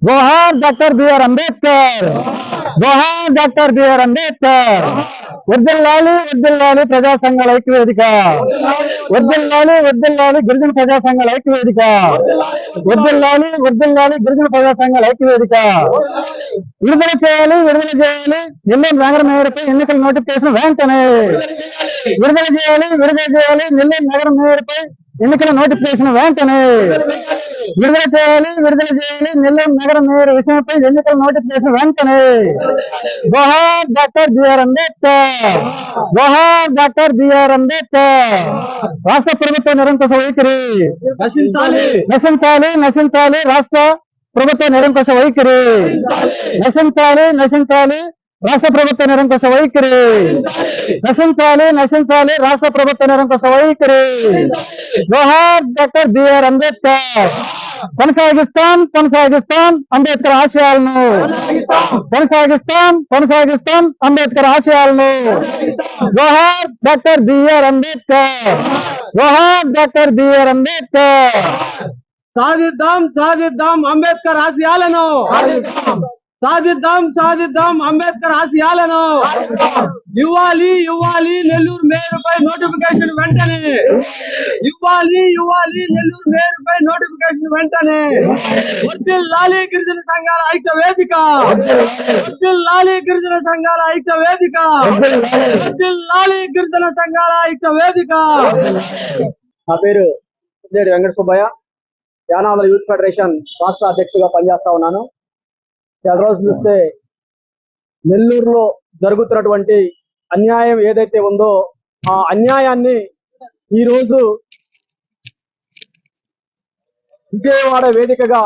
जोहार doctor B R Ambedkar. जोहार doctor B R Ambedkar. वर्दिल्लाली प्रजा संघाల ఐక్యవేదిక। वर्दिल्लाली గిరిజన ప్రజా సంఘాల ఐక్యవేదిక। वर्दिल्लाली గిరిజన ప్రజా సంఘాల ఐక్యవేదిక। విడుదల చేయాలి నెల్లూరు నగర మేయర్పై ఎన్నికల నోటిఫికేషన్ వెంటనే విడుదల చేయాలి నెల్లూరు నగర మేయర్పై ఎన్నికల నోటిఫికేషన్ వెంటనే విడుదల చేయాలి నెల్లూరు నగర మేయర్ విషయంపై ఎన్నికల నోటిఫికేషన్ వెంటనే। జోహార్ డాక్టర్ బిఆర్ అంబేద్కర్। జోహార్ డాక్టర్ బిఆర్ అంబేద్కర్। రాష్ట్ర ప్రభుత్వ నిరంకుశ వైఖరి నశించాలి రాష్ట్ర ప్రభుత్వ నిరంకుశ వైఖరి నశించాలి రాష్ట్ర ప్రభుత్వ నిరంకుశ వైఖరి నశించాలి రాష్ట్ర ప్రభుత్వ నిరంకుశ వైఖరి। జోహార్ డాక్టర్ బిఆర్ అంబేద్కర్। కొనసాగిస్తాం అంబేద్కర్ ఆశయాలను కొనసాగిస్తాం అంబేద్కర్ ఆశయాలను। జోహార్ డాక్టర్ బిఆర్ అంబేద్కర్। జోహార్ డాక్టర్ బిఆర్ అంబేద్కర్। సాధిద్దాం అంబేద్కర్ ఆశయాలను సాధిద్దాం అంబేద్కర్ ఆశయాలను। ఇవ్వాలి నెల్లూరు మేయర్పై నోటిఫికేషన్ వెంటనే ఇవ్వాలి నెల్లూరు మేయర్పై నోటిఫికేషన్ వెంటనే। వర్ధిల్లాలి గిరిజన సంఘాల ఐక్య వేదిక వర్ధిల్లాలి గిరిజన సంఘాల ఐక్య వేదిక వర్ధిల్లాలి గిరిజన సంఘాల ఐక్య వేదిక। నా పేరు వెంకట సుబ్బయ్య, యానాదుల యూత్ ఫెడరేషన్ రాష్ట్ర అధ్యక్షుడిగా పనిచేస్తా ఉన్నాను। చాలా రోజులు చూస్తే నెల్లూరులో జరుగుతున్నటువంటి అన్యాయం ఏదైతే ఉందో ఆ అన్యాయాన్ని ఈరోజు విజయవాడ వేదికగా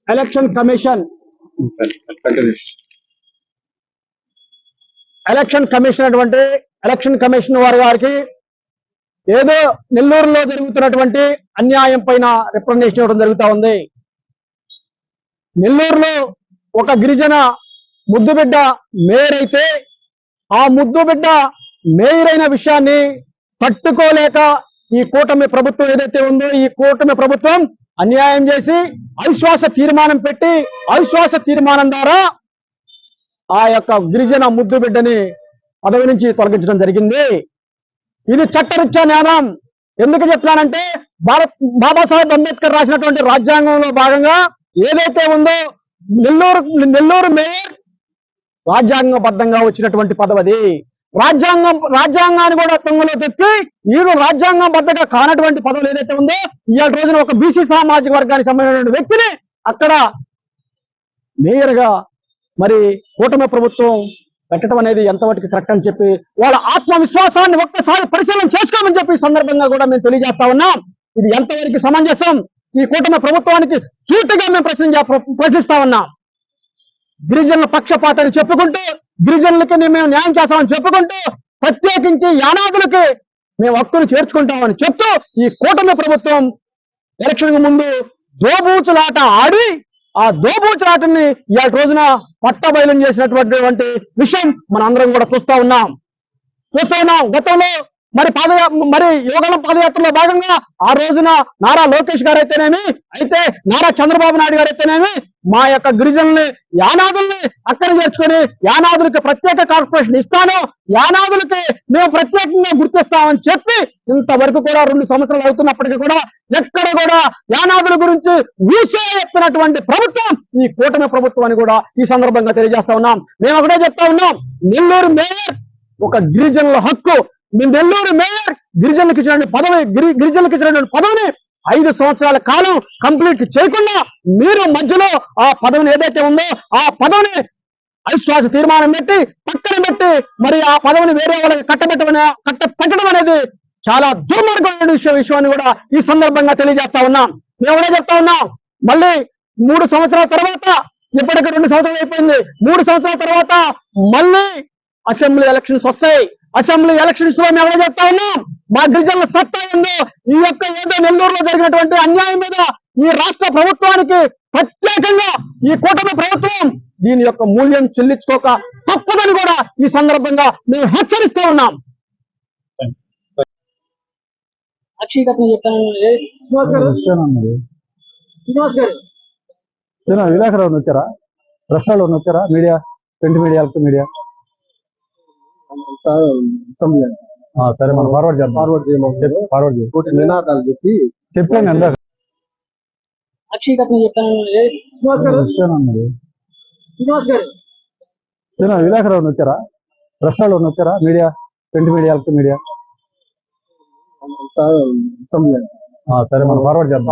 ఎలక్షన్ కమిషన్ అటువంటి ఎలక్షన్ కమిషన్ వారికి ఏదో నెల్లూరులో జరుగుతున్నటువంటి అన్యాయం పైన రిప్రజెంటేషన్ ఇవ్వడం జరుగుతూ ఉంది। నెల్లూరులో ఒక గిరిజన ముద్దుబిడ్డ మేయర్ అయితే ఆ ముద్దుబిడ్డ మేయర్ అయిన విషయాన్ని తట్టుకోలేక ఈ కూటమి ప్రభుత్వం ఏదైతే ఉందో ఈ కూటమి ప్రభుత్వం అన్యాయం చేసి అవిశ్వాస తీర్మానం పెట్టి అవిశ్వాస తీర్మానం ద్వారా ఆ యొక్క గిరిజన ముద్దుబిడ్డని పదవి నుంచి తొలగించడం జరిగింది। ఇది చట్టరీత్యా న్యాయం। ఎందుకు చెప్తున్నానంటే బాబాసాహెబ్ అంబేద్కర్ రాసినటువంటి రాజ్యాంగంలో భాగంగా ఏదైతే ఉందో నెల్లూరు మేయర్ రాజ్యాంగబద్ధంగా వచ్చినటువంటి పదవి। రాజ్యాంగాన్ని కూడా తుంగలో తెచ్చి ఈడు రాజ్యాంగబద్ధంగా కానటువంటి పదవులు ఏదైతే ఉందో ఇవాళ రోజున ఒక బీసీ సామాజిక వర్గానికి సంబంధించిన వ్యక్తిని అక్కడ మేయర్ గా మరి కూటమి ప్రభుత్వం పెట్టడం అనేది ఎంతవరకు కరెక్ట్ అని చెప్పి వాళ్ళ ఆత్మవిశ్వాసాన్ని ఒక్కసారి పరిశీలన చేసుకోమని చెప్పి సందర్భంగా కూడా మేము తెలియజేస్తా ఉన్నాం। ఇది ఎంతవరకు సమంజసం? ఈ కూటమి ప్రభుత్వానికి సూటిగా మేము ప్రశ్నిస్తా ఉన్నాం। గిరిజనుల పక్షపాతాన్ని చెప్పుకుంటూ గిరిజనులకి మేము న్యాయం చేస్తామని చెప్పుకుంటూ ప్రత్యేకించి యానాదులకి మేము హక్కును చేర్చుకుంటామని చెప్తూ ఈ కూటమి ప్రభుత్వం ఎలక్షన్ ముందు దోబూచులాట ఆడి ఆ దోబూచులాటని ఇవాళ రోజున పట్టబయలు చేసినటువంటి విషయం మన అందరం కూడా చూస్తా ఉన్నాం। గతంలో మరి యువగళం పాదయాత్రలో భాగంగా ఆ రోజున నారా లోకేష్ గారు అయితేనేమి అయితే నారా చంద్రబాబు నాయుడు గారు అయితేనేమి మా యొక్క గిరిజనుల్ని యానాదుల్ని అక్కడ చేర్చుకొని యానాదులకి ప్రత్యేక కార్పొరేషన్ ఇస్తాను యానాదులకి మేము ప్రత్యేకంగా గుర్తిస్తామని చెప్పి ఇంతవరకు కూడా 2 సంవత్సరాలు అవుతున్నప్పటికీ కూడా ఎక్కడ కూడా యానాదుల గురించి ఊసే ఎత్తినటువంటి ప్రభుత్వం ఈ కూటమి ప్రభుత్వం అని కూడా ఈ సందర్భంగా తెలియజేస్తా ఉన్నాం। మేము ఒకటే చెప్తా ఉన్నాం, నెల్లూరు మేయర్ ఒక గిరిజనుల హక్కు। నెల్లూరు మేయర్ గిరిజనులకు ఇచ్చినటువంటి పదవిని 5 సంవత్సరాల కాలం కంప్లీట్ చేయకుండా మీరు మధ్యలో ఆ పదవిని ఏదైతే ఉందో ఆ పదవిని అవిశ్వాస తీర్మానం పెట్టి పక్కన పెట్టి మరి ఆ పదవిని వేరే వాళ్ళకి కట్టపెట్టడం అనేది చాలా దుర్మార్గమైన విషయాన్ని కూడా ఈ సందర్భంగా తెలియజేస్తా ఉన్నాం। మేము కూడా చెప్తా ఉన్నాం, మళ్ళీ 3 సంవత్సరాల తర్వాత ఇప్పటికి 2 సంవత్సరాలు అయిపోయింది, 3 సంవత్సరాల తర్వాత మళ్ళీ అసెంబ్లీ ఎలక్షన్స్ వస్తాయి। అసెంబ్లీ ఎలక్షన్స్ లో మేము ఎవరో చెప్తా ఉన్నాం, మా గిరిజనుల సత్తా ఉందో ఈ యొక్క ఏదో నెల్లూరులో జరిగినటువంటి అన్యాయం మీద ఈ రాష్ట్ర ప్రభుత్వానికి ప్రత్యేకంగా ఈ కూటమి ప్రభుత్వం దీని యొక్క మూల్యం చెల్లించుకోక తప్పదని కూడా ఈ సందర్భంగా మేము హెచ్చరిస్తూ ఉన్నాం। సినిమా విలేకరు వచ్చారా? ప్రెస్ వాళ్ళు వచ్చారా? Media, print media, electric media. సరే మనం ఫార్వర్డ్ చేద్దాం. ఫార్వర్డ్ చేయండి. నినాదాలు చెప్పి చెప్పాను ఎందాక. సినిమా విలేకరు వచ్చారా? ప్రెస్ వాళ్ళు వచ్చారా? Media, print media, electric media. సరే మనం ఫార్వర్డ్ చేద్దాం.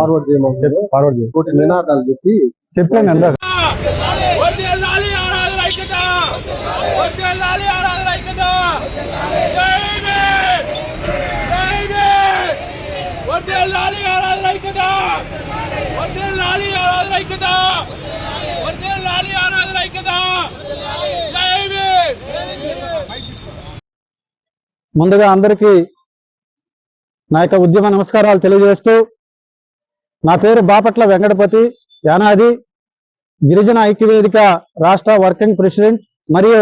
ఫార్వర్డ్ చేయండి. నినాదాలు చెప్పి చెప్పాను ఎందాక. ముందుగా అందరికీ నా యొక్క ఉద్యమ నమస్కారాలు తెలియజేస్తూ, నా పేరు బాపట్ల వెంకటపతి, యానాది గిరిజన ఐక్యవేదిక రాష్ట్ర వర్కింగ్ ప్రెసిడెంట్ మరియు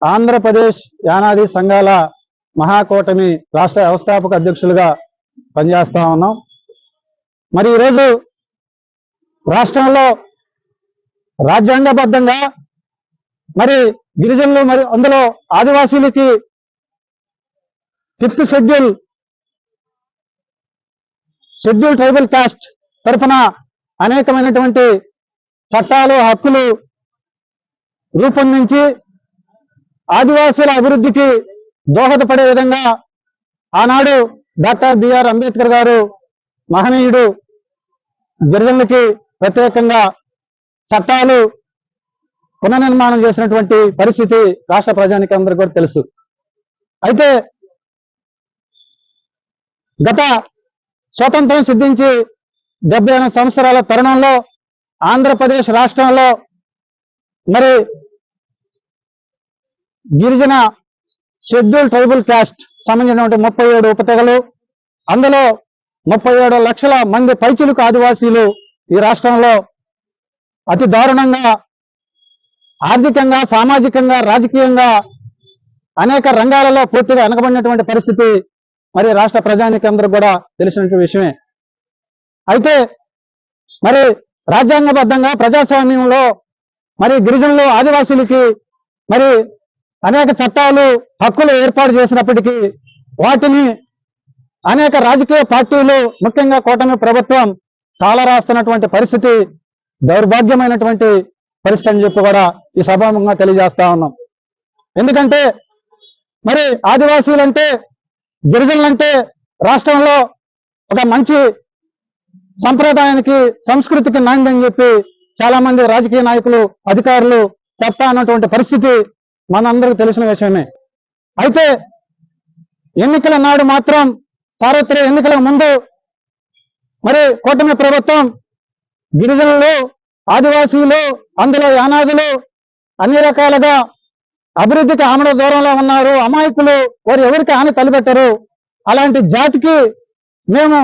ఆంధ్రప్రదేశ్ యానాది సంఘాల మహాకూటమి రాష్ట్ర వ్యవస్థాపక అధ్యక్షులుగా పనిచేస్తా ఉన్నాం. మరి ఈరోజు రాష్ట్రంలో రాజ్యాంగబద్ధంగా మరి గిరిజనులు, మరి అందులో ఆదివాసీలకి 5th షెడ్యూల్ ట్రైబల్ కాస్ట్ తరఫున అనేకమైనటువంటి చట్టాలు, హక్కులు రూపొందించి ఆదివాసీల అభివృద్ధికి దోహదపడే విధంగా ఆనాడు డాక్టర్ బిఆర్ అంబేద్కర్ గారు మహనీయుడు గిరిజనులకి ప్రత్యేకంగా చట్టాలు పునర్నిర్మాణం చేసినటువంటి పరిస్థితి రాష్ట్ర ప్రజానికి అందరికీ కూడా తెలుసు. అయితే గత స్వతంత్రం సిద్ధించి 78 సంవత్సరాల తరుణంలో ఆంధ్రప్రదేశ్ రాష్ట్రంలో మరి గిరిజన షెడ్యూల్ ట్రైబల్ కాస్ట్ సంబంధించినటువంటి 37 ఉపతెగలు, అందులో 37 లక్షల మంది పైచిలుకు ఆదివాసీలు ఈ రాష్ట్రంలో అతి దారుణంగా ఆర్థికంగా, సామాజికంగా, రాజకీయంగా అనేక రంగాలలో పూర్తిగా వెనకబడినటువంటి పరిస్థితి మరి రాష్ట్ర ప్రజానికి అందరూ కూడా తెలిసినటువంటి విషయమే. అయితే మరి రాజ్యాంగబద్ధంగా ప్రజాస్వామ్యంలో మరి గిరిజనులు, ఆదివాసీలకి మరి అనేక చట్టాలు, హక్కులు ఏర్పాటు చేసినప్పటికీ వాటిని అనేక రాజకీయ పార్టీలు, ముఖ్యంగా కూటమి ప్రభుత్వం కాలరాస్తున్నటువంటి పరిస్థితి దౌర్భాగ్యమైనటువంటి పరిస్థితి అని చెప్పి కూడా ఈ సభాముఖంగా తెలియజేస్తా ఉన్నాం. ఎందుకంటే మరి ఆదివాసీలంటే, గిరిజనులంటే రాష్ట్రంలో ఒక మంచి సంప్రదాయానికి, సంస్కృతికి నాంది అని చెప్పి చాలా మంది రాజకీయ నాయకులు, అధికారులు చెప్తా అన్నటువంటి పరిస్థితి మనందరికీ తెలిసిన విషయమే. అయితే ఎన్నికల నాడు మాత్రం, సార్వత్రిక ఎన్నికల ముందు మరి కూటమి ప్రభుత్వం గిరిజనులు, ఆదివాసీలు, అందులో యానాదులు అన్ని రకాలుగా అభివృద్ధికి ఆమడ దూరంలో ఉన్నారు, అమాయకులు, వారు ఎవరికి హాని తలపెట్టరు, అలాంటి జాతికి మేము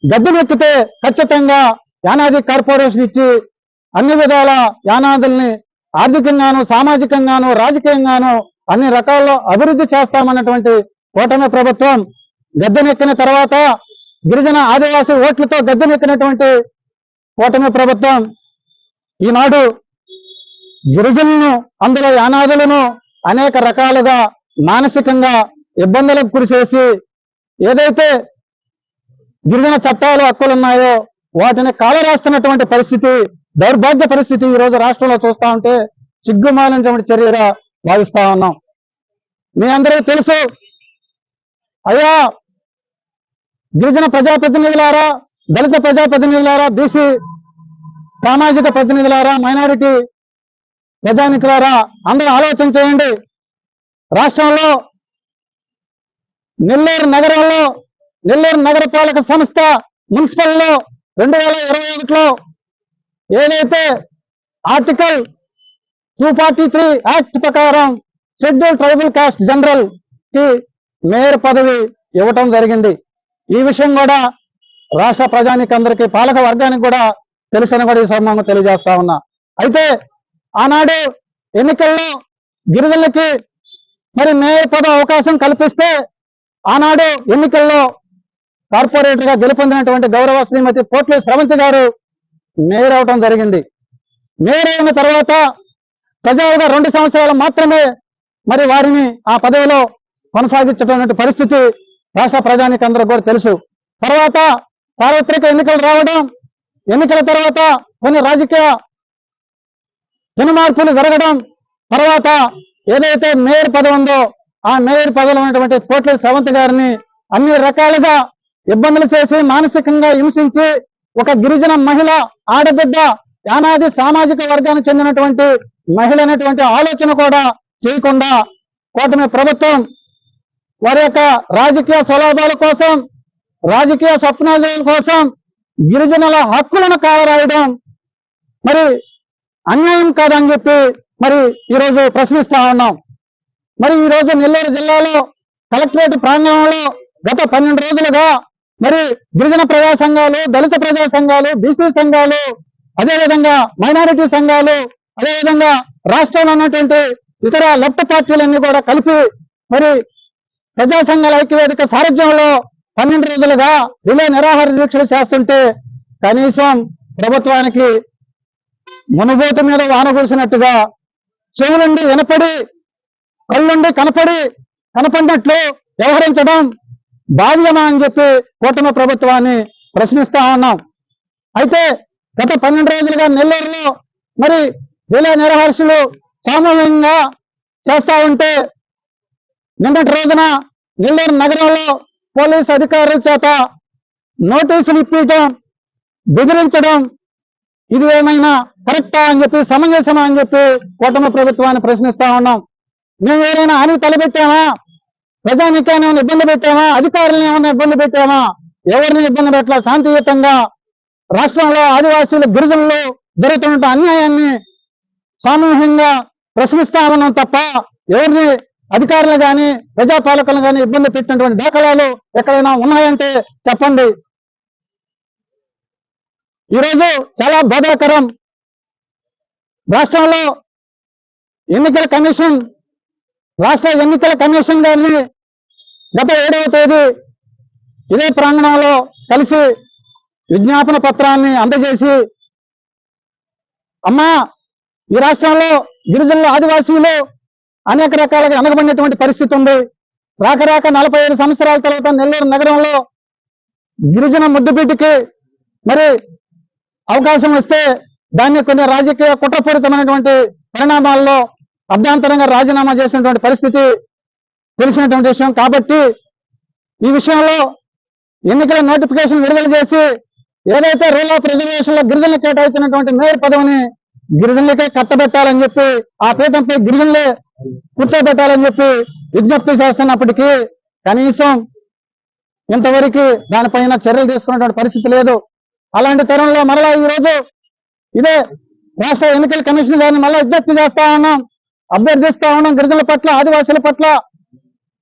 గద్దెనెక్కితే ఖచ్చితంగా యానాది కార్పొరేషన్ ఇచ్చి అన్ని విధాల యానాదుల్ని ఆర్థికంగాను, సామాజికంగాను, రాజకీయంగాను అన్ని రకాల్లో అభివృద్ధి చేస్తామన్నటువంటి కూటమి ప్రభుత్వం గద్దెనెక్కిన తర్వాత, గిరిజన ఆదివాసీ ఓట్లతో గద్దెనెక్కినటువంటి కూటమి ప్రభుత్వం ఈనాడు గిరిజనులను, అందులో యానాదులను అనేక రకాలుగా మానసికంగా ఇబ్బందులకు గురిచేసి ఏదైతే గిరిజన చట్టాలు, హక్కులు ఉన్నాయో వాటిని కాలరాస్తున్నటువంటి పరిస్థితి, దౌర్భాగ్య పరిస్థితి ఈ రోజు రాష్ట్రంలో చూస్తా ఉంటే సిగ్గుమాలినటువంటి చర్యగా భావిస్తా ఉన్నాం. మీ అందరికీ తెలుసు, అయ్యా గిరిజన ప్రజాప్రతినిధులారా, దళిత ప్రజాప్రతినిధులారా, బీసీ సామాజిక ప్రతినిధులారా, మైనారిటీ ప్రజానికులారా, అందరూ ఆలోచన చేయండి. రాష్ట్రంలో నెల్లూరు నగరంలో, నెల్లూరు నగరపాలక సంస్థ మున్సిపల్లో 2021లో ఏదైతే ఆర్టికల్ 243 యాక్ట్ ప్రకారం షెడ్యూల్ ట్రైబల్ కాస్ట్ జనరల్ కి మేయర్ పదవి ఇవ్వటం జరిగింది. ఈ విషయం కూడా రాష్ట్ర ప్రజానికి అందరికీ, పాలక వర్గానికి కూడా తెలుసని కూడా ఈ సందర్భంగా తెలియజేస్తా ఉన్నా. అయితే ఆనాడు ఎన్నికల్లో గిరిజనులకి మరి మేయర్ పదవి అవకాశం కల్పిస్తే, ఆనాడు ఎన్నికల్లో కార్పొరేటర్ గా గెలుపొందినటువంటి గౌరవ శ్రీమతి పోట్ల స్రవంతి గారు మేయర్ అవటం జరిగింది. మేయర్ అయిన తర్వాత సజావుగా 2 సంవత్సరాలు మాత్రమే మరి వారిని ఆ పదవిలో కొనసాగించడం పరిస్థితి రాష్ట్ర ప్రజానికి అందరూ కూడా తెలుసు. తర్వాత సార్వత్రిక ఎన్నికలు రావడం, ఎన్నికల తర్వాత కొన్ని రాజకీయ పెనుమార్పులు జరగడం, తర్వాత ఏదైతే మేయర్ పదవి ఉందో ఆ మేయర్ పదవిలో ఉన్నటువంటి పోట్ల శ్రవంత్ గారిని అన్ని రకాలుగా ఇబ్బందులు చేసి మానసికంగా హింసించి ఒక గిరిజన మహిళ ఆడబిడ్డ యానాది సామాజిక వర్గానికి చెందినటువంటి మహిళ అనేటువంటి ఆలోచన కూడా చేయకుండా కూటమి ప్రభుత్వం వారి యొక్క రాజకీయ స్వలాభాల కోసం, రాజకీయ స్వప్నాల కోసం గిరిజనుల హక్కులను కాలరాయడం మరి అన్యాయం కాదని చెప్పి మరి ఈరోజు ప్రశ్నిస్తా ఉన్నాం. మరి ఈ రోజు నెల్లూరు జిల్లాలో కలెక్టరేట్ ప్రాంగణంలో గత 12 రోజులుగా మరి గిరిజన ప్రజా సంఘాలు, దళిత ప్రజా సంఘాలు, బీసీ సంఘాలు, అదేవిధంగా మైనారిటీ సంఘాలు, అదేవిధంగా రాష్ట్రంలో ఉన్నటువంటి ఇతర లెఫ్ట్ పార్టీలన్నీ కూడా కలిపి మరి ప్రజా సంఘాల ఐక్యవేదిక సారథ్యంలో 12 రోజులుగా రిలే నిరాహార దీక్షలు చేస్తుంటే కనీసం ప్రభుత్వానికి మునుబోటు మీద వాన కురిసినట్టుగా చెవులుండి వినపడి కళ్ళుండి కనపడినట్లు వ్యవహరించడం భావ్యమా అని చెప్పి కూటమి ప్రభుత్వాన్ని ప్రశ్నిస్తా ఉన్నాం. అయితే గత 12 రోజులుగా నెల్లూరులో మరి రిలే నిరాహారసులు సామూహికంగా చేస్తా ఉంటే నిన్నటి రోజున నెల్లూరు నగరంలో పోలీసు అధికారుల చేత నోటీసులు ఇప్పించడం, బెదిరించడం ఇది ఏమైనా కరెక్టా అని చెప్పి, సమంజసమా అని చెప్పి కూటమి ప్రభుత్వాన్ని ప్రశ్నిస్తా ఉన్నాం. మేము ఏదైనా హాని తలపెట్టామా? ప్రజానికాన్ని ఏమైనా ఇబ్బంది పెట్టామా? అధికారులను ఏమైనా ఇబ్బంది పెట్టామా? ఎవరిని ఇబ్బంది పెట్టాల? శాంతియుతంగా రాష్ట్రంలో ఆదివాసీలు, గిరిజనులు జరుగుతున్న అన్యాయాన్ని సామూహికంగా ప్రశ్నిస్తా ఉన్నాం తప్ప ఎవరిని అధికారులు కానీ ప్రజాపాలకులు కానీ ఇబ్బంది పెట్టినటువంటి దాఖలాలు ఎక్కడైనా ఉన్నాయంటే చెప్పండి. ఈరోజు చాలా బాధాకరం. రాష్ట్ర ఎన్నికల కమిషన్ గారిని గత 7వ తేదీ ఇదే ప్రాంగణంలో కలిసి విజ్ఞాపన పత్రాన్ని అందజేసి, అమ్మా ఈ రాష్ట్రంలో గిరిజనులు, ఆదివాసీలు అనేక రకాలుగా వెనకబడినటువంటి పరిస్థితి ఉంది. రాక 45 సంవత్సరాల తర్వాత నెల్లూరు నగరంలో గిరిజన ముద్దుబిడ్డకి మరి అవకాశం వస్తే దాన్ని కొన్ని రాజకీయ కుట్రపూరితమైనటువంటి పరిణామాల్లో అభ్యంతరంగా రాజీనామా చేసినటువంటి పరిస్థితి తెలిసినటువంటి విషయం. కాబట్టి ఈ విషయంలో ఎన్నికల నోటిఫికేషన్ విడుదల చేసి ఏదైతే రూల్ ఆఫ్ రిజర్వేషన్ లో గిరిజనులు కేటాయించినటువంటి మేయర్ పదవిని గిరిజనులకే కట్టబెట్టాలని చెప్పి, ఆ పీఠంపై గిరిజనులే కూర్చోబెట్టాలని చెప్పి విజ్ఞప్తి చేస్తున్నప్పటికీ కనీసం ఇంతవరకు దానిపైన చర్యలు తీసుకున్నటువంటి పరిస్థితి లేదు. అలాంటి తరుణంలో మరలా ఈ రోజు ఇదే రాష్ట్ర ఎన్నికల కమిషన్ గారిని మళ్ళా విజ్ఞప్తి చేస్తా ఉన్నాం, అభ్యర్థిస్తా ఉన్నాం. గిరిజనుల పట్ల, ఆదివాసుల పట్ల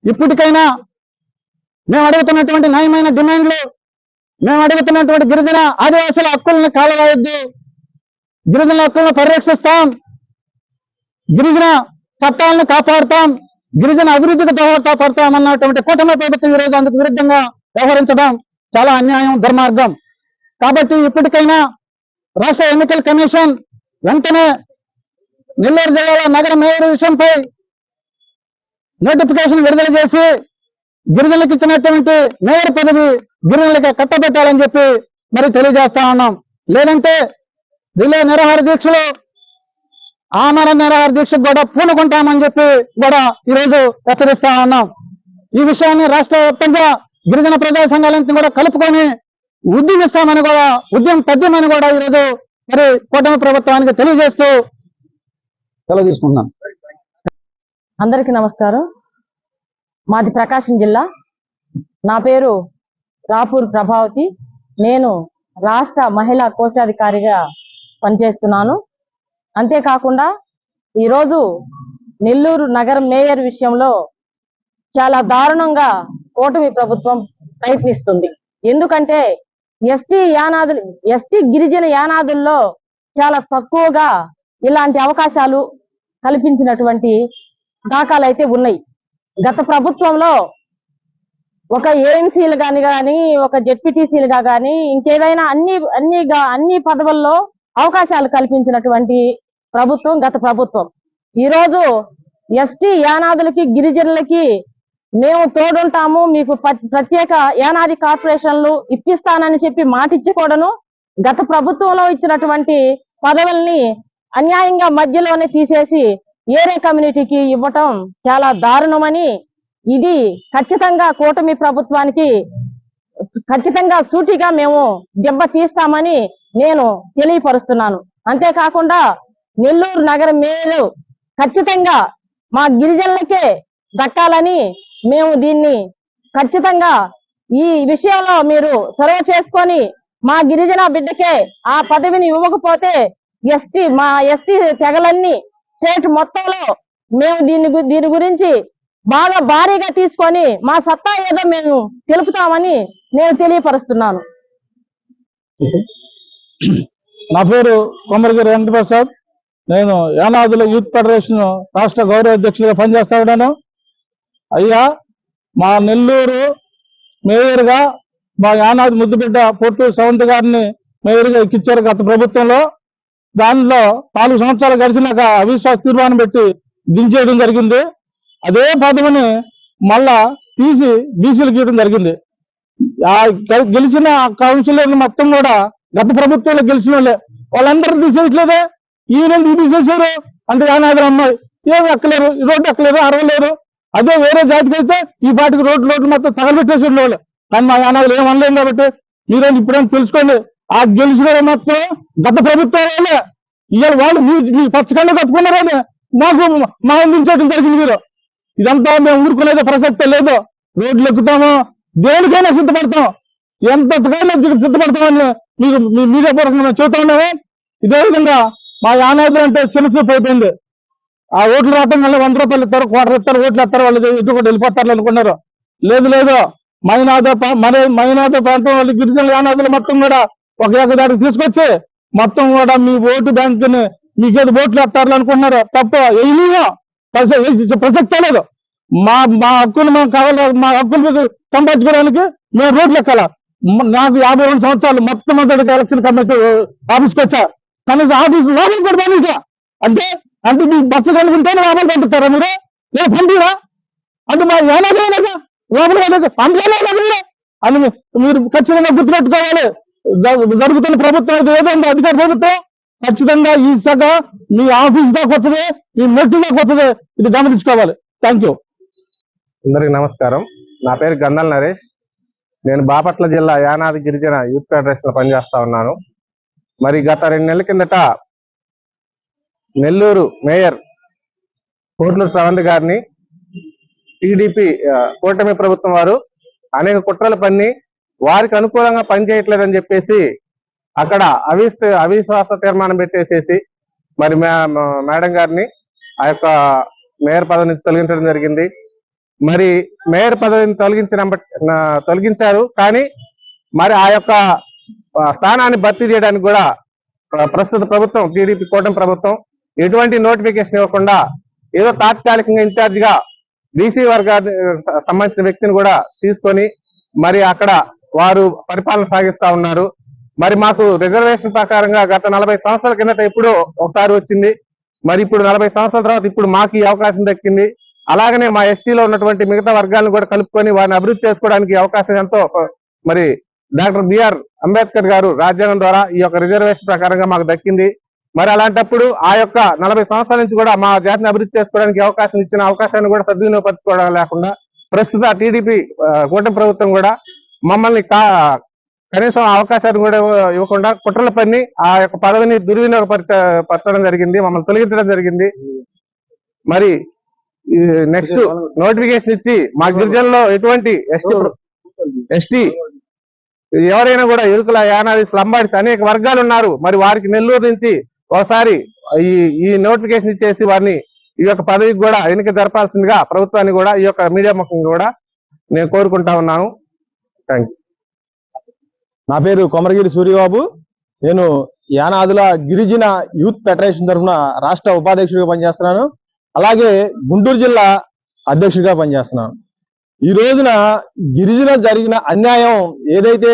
ఇప్పటికైనా మేము అడుగుతున్నటువంటి న్యాయమైన డిమాండ్లు, మేము అడుగుతున్నటువంటి గిరిజన ఆదివాసుల హక్కులను కాలరాయొద్దు, గిరిజనుల హక్కులను పరిరక్షిస్తాం, గిరిజన చట్టాలను కాపాడుతాం, గిరిజన అభివృద్ధికి దోహదపడతామన్నటువంటి కూటమి ప్రభుత్వం ఈ రోజు అందుకు విరుద్ధంగా వ్యవహరించడం చాలా అన్యాయం, దుర్మార్గం. కాబట్టి ఇప్పటికైనా రాష్ట్ర ఎన్నికల కమిషన్ వెంటనే నెల్లూరు జిల్లాలో నగర మేయర్ విషయంపై నోటిఫికేషన్ విడుదల చేసి గిరిజనులకు ఇచ్చినటువంటి మేయర్ పదవి గిరిజనులకి కట్టబెట్టాలని చెప్పి మరి తెలియజేస్తా ఉన్నాం. లేదంటే రిలే నిరాహార దీక్షలు, ఆమరణ నిరాహార దీక్షకు కూడా పూనుకుంటామని చెప్పి కూడా ఈరోజు హెచ్చరిస్తా ఉన్నాం. ఈ విషయాన్ని రాష్ట్ర వ్యాప్తంగా గిరిజన ప్రజా సంఘాలన్నింటినీ కూడా కలుపుకొని ఉద్యమిస్తామని కూడా, ఉద్యమం తగ్గమని కూడా ఈరోజు మరి కూటమి ప్రభుత్వానికి తెలియజేస్తూ సెలవు తీసుకుంటున్నాం. అందరికీ నమస్కారం. మాది ప్రకాశం జిల్లా. నా పేరు రాపూర్ ప్రభావతి. నేను రాష్ట్ర మహిళా కోశాధికారిగా పనిచేస్తున్నాను. అంతేకాకుండా ఈరోజు నెల్లూరు నగర మేయర్ విషయంలో చాలా దారుణంగా కూటమి ప్రభుత్వం ప్రయత్నిస్తుంది. ఎందుకంటే ఎస్టీ గిరిజన యానాదుల్లో చాలా తక్కువగా ఇలాంటి అవకాశాలు కల్పించినటువంటి దాఖలైతే ఉన్నాయి. గత ప్రభుత్వంలో ఒక ఏఎంసీలు కానీ ఒక జెడ్పీటీసీలుగా కానీ ఇంకేదైనా అన్ని పదవుల్లో అవకాశాలు కల్పించినటువంటి ప్రభుత్వం గత ప్రభుత్వం. ఈరోజు ఎస్టీ యానాదులకి గిరిజనులకి మేము తోడుంటాము, మీకు ప్రత్యేక యానాది కార్పొరేషన్లు ఇప్పిస్తానని చెప్పి మాటిచ్చి కూడాను గత ప్రభుత్వంలో ఇచ్చినటువంటి పదవుల్ని అన్యాయంగా మధ్యలోనే తీసేసి ఏరే కమ్యూనిటీకి ఇవ్వటం చాలా దారుణమని, ఇది ఖచ్చితంగా కూటమి ప్రభుత్వానికి ఖచ్చితంగా సూటిగా మేము దెబ్బ తీస్తామని నేను తెలియపరుస్తున్నాను. అంతేకాకుండా నెల్లూరు నగర మేయర్ ఖచ్చితంగా మా గిరిజనులకే దక్కాలని మేము దీన్ని ఖచ్చితంగా ఈ విషయంలో మీరు చొరవ చేసుకొని మా గిరిజన బిడ్డకే ఆ పదవిని ఇవ్వకపోతే మా ఎస్టీ తెగలన్నీ స్టేట్ మొత్తంలో మేము దీని గురించి బాగా భారీగా తీసుకొని మా సత్తా ఏదో మేము తెలుపుతామని నేను తెలియపరుస్తున్నాను. నా పేరు కొమరగిరి వెంకటప్రసాద్. నేను యానాదుల యూత్ ఫెడరేషన్ రాష్ట్ర గౌరవ అధ్యక్షుడిగా పనిచేస్తా ఉన్నాను. అయ్యా, మా నెల్లూరు మేయర్గా మా యానాది ముద్దుబిడ్డ పొట్టు సవంత్ గారిని మేయర్గా ఎక్కించారు గత ప్రభుత్వంలో. దానిలో 4 సంవత్సరాలు గడిచినాక అవిశ్వాస తీర్మానం పెట్టి దించేయడం జరిగింది. అదే పదవిని మళ్ళా తీసి బీసీలకు ఇవ్వడం జరిగింది. గెలిచిన కౌన్సిలర్లు మొత్తం కూడా గత ప్రభుత్వంలో గెలిచిన వాళ్ళందరూ తీసేయట్లేదే. ఈయన తీసేశారు అంటే యానాదులు అమ్మాయి ఏమి ఎక్కలేరు, రోడ్డు ఎక్కలేరు, అరవలేరు. అదే వేరే జాతికి అయితే ఈ పాటికి రోడ్లు మొత్తం తగలబెట్టేసి వాళ్ళు. కానీ మా యానాదులు ఏమనలేము కాబట్టి మీరేం ఇప్పుడేం తెలుసుకోండి. ఆ గెలిచిన మొత్తం గత ప్రభుత్వం వాళ్ళే. ఇవాళ వాళ్ళు మీ పచ్చకండ కట్టుకున్నారని మాకు మా అందించడం జరిగింది. మీరు ఇదంతా మేము ఊరుకునేది ప్రసక్తే లేదు. రోడ్లు ఎక్కుతాము, దేనికైనా సిద్ధపడతాం, ఎంతకైనా సిద్ధపడతామని మీకు మీడియా పూర్వకంగా చూస్తా ఉన్నాము. ఇదే విధంగా మా యానాదులు అంటే చిన్నచూపు అయిపోయింది. ఆ ఓట్లు రావటం వల్ల 100 రూపాయలు ఇస్తారు, క్వార్టర్ ఇస్తారు, ఓట్లు ఇస్తారు, వాళ్ళు ఎటు కూడా వెళ్ళిపోతారు అనుకున్నారు. లేదు మైనాద ప్రాంతం వాళ్ళు గిరిజన యానాదులు మొత్తం కూడా ఒక ఏకదాటికి తీసుకొచ్చి మొత్తం కూడా మీ ఓటు బ్యాంకుని మీకేది ఓట్లు ఇస్తారు అనుకుంటున్నారు. తప్ప ఏమో ప్రసక్తే లేదు. మా హక్కులు మేము కావాలి, మా హక్కులు సంపాదించుకోవడానికి మేము రోడ్లు ఎక్కాల. నాకు 52 సంవత్సరాలు మొత్తం అంతటికి ఎలక్షన్ కమిటీ ఆఫీస్కి వచ్చా. కనీసం ఆఫీస్ లోపల కూడా పంపించా. అంటే మీ బస్సు కనుకుంటేనే లోపల పంపిస్తారా మీరు? నేను పంపిరా అంటే మా ఏనాదే లోపల పంపించాలి అని మీరు ఖచ్చితంగా గుర్తుపెట్టుకోవాలి. జరుగుతున్న ప్రభుత్వం అయితే ఏదో అధికార ప్రభుత్వం ఖచ్చితంగా ఈ శాఖ మీ ఆఫీస్ దాకా వస్తుంది, మీ మెట్టు దాకా వస్తుంది. ఇది గమనించుకోవాలి. Thank you. అందరికి నమస్కారం. నా పేరు గంధల్ నరేష్. నేను బాపట్ల జిల్లా యానాది గిరిజన యూత్ ఫెడరేషన్ లో పనిచేస్తా ఉన్నాను. మరి గత 2 నెలల కిందట నెల్లూరు మేయర్ పోట్లూరు శ్రవంత్ గారిని టీడీపీ కూటమి ప్రభుత్వం వారు అనేక కుట్రలు పన్ని వారికి అనుకూలంగా పనిచేయట్లేదని చెప్పేసి అక్కడ అవిశ్వాస తీర్మానం పెట్టేసేసి మరి మేడం గారిని ఆ యొక్క మేయర్ పదవి నుంచి తొలగించడం జరిగింది. మరి మేయర్ పదవిని తొలగించారు. కానీ మరి ఆ యొక్క స్థానాన్ని భర్తీ చేయడానికి కూడా ప్రస్తుత ప్రభుత్వం టీడీపీ కూటమి ప్రభుత్వం ఎటువంటి నోటిఫికేషన్ ఇవ్వకుండా ఏదో తాత్కాలికంగా ఇన్ఛార్జ్ గా బీసీ వర్గానికి సంబంధించిన వ్యక్తిని కూడా తీసుకొని మరి అక్కడ వారు పరిపాలన సాగిస్తా ఉన్నారు. మరి మాకు రిజర్వేషన్ ప్రకారంగా గత 40 సంవత్సరాల కిందట ఎప్పుడో ఒకసారి వచ్చింది. మరి ఇప్పుడు 40 సంవత్సరాల తర్వాత ఇప్పుడు మాకు ఈ అవకాశం దక్కింది. అలాగనే మా ఎస్టీలో ఉన్నటువంటి మిగతా వర్గాలను కూడా కలుపుకొని వారిని అభివృద్ధి చేసుకోవడానికి అవకాశం ఎంతో మరి డాక్టర్ బిఆర్ అంబేద్కర్ గారు రాజ్యాంగం ద్వారా ఈ యొక్క రిజర్వేషన్ ప్రకారంగా మాకు దక్కింది. మరి అలాంటప్పుడు ఆ యొక్క 40 సంవత్సరాల నుంచి కూడా మా జాతిని అభివృద్ధి చేసుకోవడానికి అవకాశం ఇచ్చిన అవకాశాన్ని కూడా సద్వినియోగపరచుకోవడం లేకుండా ప్రస్తుత టీడీపీ కూటమి ప్రభుత్వం కూడా మమ్మల్ని కనీసం అవకాశాన్ని కూడా ఇవ్వకుండా కుట్రల పని ఆ యొక్క పదవిని దుర్వినియోగపరచడం జరిగింది, మమ్మల్ని తొలగించడం జరిగింది. మరి నెక్స్ట్ నోటిఫికేషన్ ఇచ్చి మా గిరిజనలో ఎటువంటి ఎస్టీ ఎవరైనా కూడా ఎరుకుల యానాది లంబాడిస్ అనేక వర్గాలు ఉన్నారు. మరి వారికి నెల్లూరు నుంచి ఒకసారి ఈ నోటిఫికేషన్ ఇచ్చేసి వారిని ఈ యొక్క పదవికి కూడా ఎన్నిక జరపాల్సిందిగా ప్రభుత్వాన్ని కూడా ఈ యొక్క మీడియా ముఖంగా కూడా నేను కోరుకుంటా ఉన్నాను. Thank you. నా పేరు కొమరగిరి సూర్యబాబు. నేను యానాదుల గిరిజన యూత్ ఫెడరేషన్ తరఫున రాష్ట్ర ఉపాధ్యక్షుడిగా పనిచేస్తున్నాను. అలాగే గుంటూరు జిల్లా అధ్యక్షుడిగా పనిచేస్తున్నాను. ఈ రోజున గిరిజన జరిగిన అన్యాయం ఏదైతే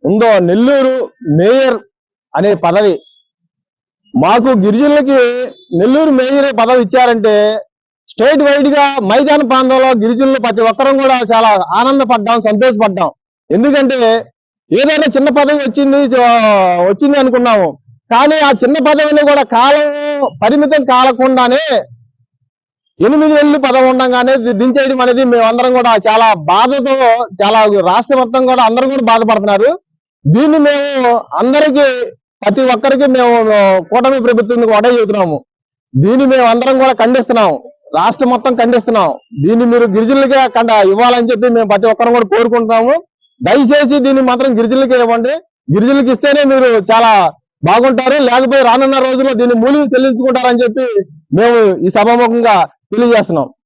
ఉందో, నెల్లూరు మేయర్ అనే పదవి, మాకు గిరిజనులకి నెల్లూరు మేయర్ పదవి ఇచ్చారంటే స్టేట్ వైడ్ గా మైదాన ప్రాంతంలో గిరిజనులు ప్రతి ఒక్కరం కూడా చాలా ఆనందపడ్డాం, సంతోషపడ్డాం. ఎందుకంటే ఏదైనా చిన్న పదవి వచ్చింది అనుకున్నాము, కానీ ఆ చిన్న పదవిని కూడా కాలం పరిమితం కాలకుండానే 8 ఏళ్ళు పదవి ఉండగానే దించేయడం అనేది మేమందరం కూడా చాలా బాధతో, చాలా రాష్ట్ర మొత్తం కూడా అందరూ కూడా బాధపడుతున్నారు. దీన్ని మేము అందరికీ, ప్రతి ఒక్కరికి మేము కూటమి ప్రభుత్వానికి ఒకటే చెబుతున్నాము, దీన్ని మేము అందరం కూడా ఖండిస్తున్నాం, రాష్ట్రం మొత్తం ఖండిస్తున్నాం. దీన్ని మీరు గిరిజనులకే ఇవ్వాలని చెప్పి మేము ప్రతి ఒక్కరం కూడా కోరుకుంటున్నాము. దయచేసి దీన్ని మాత్రం గిరిజనులకే ఇవ్వండి. గిరిజనులకి ఇస్తేనే మీరు చాలా బాగుంటారు, లేకపోతే రానున్న రోజుల్లో దీన్ని మూల్యం చెల్లించుకుంటారని చెప్పి మేము ఈ సభాముఖంగా తెలియజేస్తున్నాం.